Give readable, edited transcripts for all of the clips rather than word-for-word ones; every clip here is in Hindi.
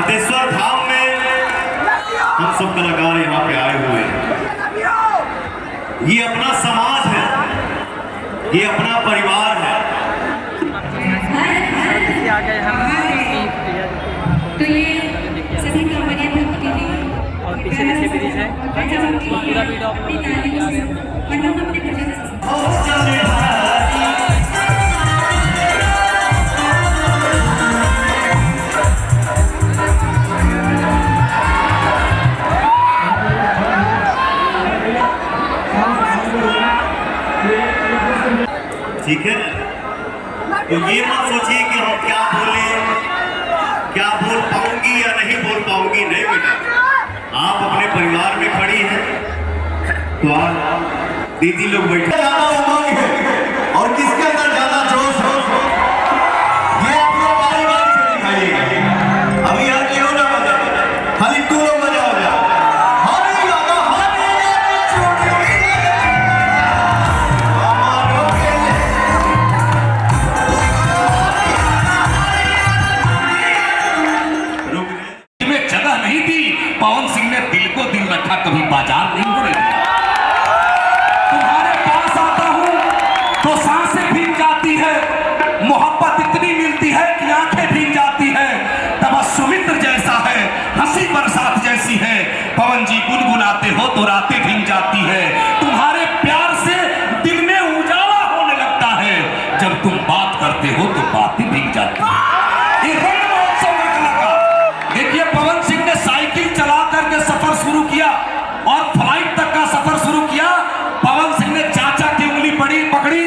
हाथेश्वर धाम में हम सब कलाकार यहाँ पे आए हुए हैं। ये अपना समाज है, ये अपना परिवार है। तो ये सभी कंपनियां और पीछे से ब्रिज है, पूरा वीडियो ठीक है, तो ये मत सोचिए कि हम क्या बोले, क्या बोल पाऊंगी या नहीं बोल पाऊंगी। नहीं बेटा, आप अपने परिवार में खड़ी हैं तो आज दीदी लोग बैठे ज्यादा उमंग है और किसके अंदर ज्यादा जोश हो, ये आप लोग बारी बारी से दिखाइएगा। अभी यार क्यों ना बजा, खाली तू लोग बजा हो जा। पवन सिंह ने दिल को दिल रखा, कभी बाजार नहीं होने दिया। तुम्हारे पास आता हूं तो सांसें भीग जाती है, मोहब्बत इतनी मिलती है कि आंखें भीग जाती है। तबस्सुमित्र जैसा है, हंसी बरसात जैसी है। पवन जी गुनगुनाते हो तो रातें भीग जाती है। तुम्हारे प्यार से दिल में उजाला होने लगता है, जब तुम बात करते हो तो बातें भीग जाती है। ये रंग महोत्सव का कलाकार देखिए, पवन सिंह ने साइकिल चला करके सफर शुरू किया और फ्लाइट तक का सफर शुरू किया। पवन सिंह ने चाचा की उंगली पकड़ी,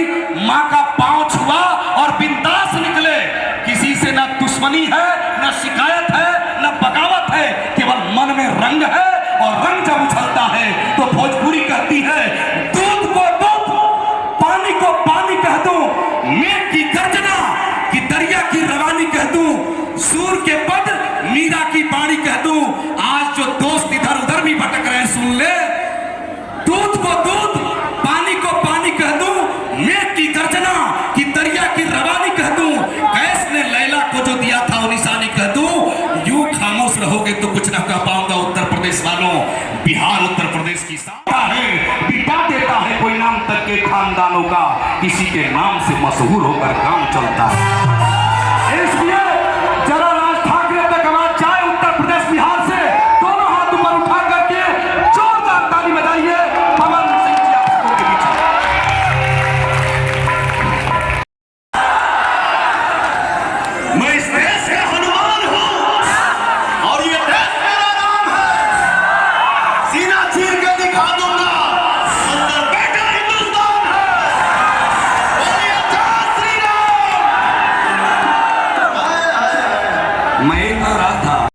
माँ का पांव छुआ और बिंदास निकले। किसी से न दुश्मनी है, न शिकायत है, न बगावत है, केवल मन में रंग है। और रंग जब उछलता है तो भोजपुरी कहती है, दूध को दूध, पानी को पानी कह दूं, मेघ की गर्जना कि दरिया की रवानी कह दूं, सूर के पद मीरा की बाणी कह दूं। आज जो दोस्त इधर उधर भी भटक रहे हैं, सुन ले, दूध को दूध, पानी को पानी कह दूं, मेघ की गर्जना कि दरिया की रवानी कह दूं। कैस ने लैला को जो दिया था वो निशानी कह दूं। यूं खामोश रहोगे तो कुछ ना कह पाऊंगा। उत्तर प्रदेश वालों, बिहार उत्तर प्रदेश की साता है, बिता देता है कोई नाम तक के खानदानों का, किसी के नाम से मशहूर होकर काम चलता है।